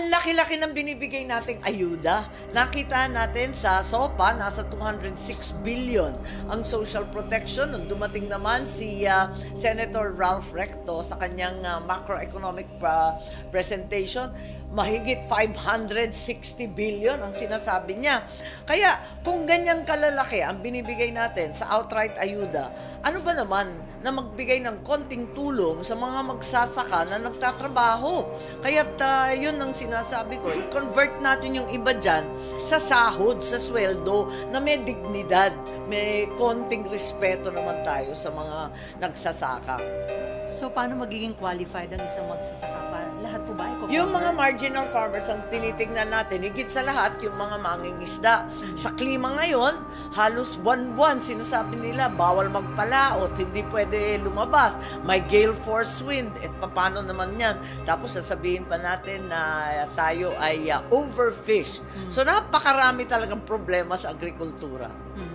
Ang laki-laki ng binibigay nating ayuda. Nakita natin sa SOPA, nasa 206 billion ang social protection. Nung dumating naman si Senator Ralph Recto sa kanyang macroeconomic presentation, mahigit 560 billion ang sinasabi niya. Kaya kung ganyang kalalaki ang binibigay natin sa outright ayuda, ano ba naman na magbigay ng konting tulong sa mga magsasaka na nagtatrabaho? Kaya't yun ang sinasabi ko, i-convert natin yung iba dyan sa sahod, sa sweldo na may dignidad, may konting respeto naman tayo sa mga nagsasaka. So, paano magiging qualified ang isang magsasaka? Lahat po ba? Yung mga marginal farmers ang tinitingnan natin, higit sa lahat, yung mga mangingisda. Sa klima ngayon, halos buwan-buwan, sinasabi nila, bawal magpalaot, hindi pwede lumabas, may gale force wind, at paano naman yan? Tapos sasabihin pa natin na tayo ay overfished. So, napakarami talagang problema sa agrikultura.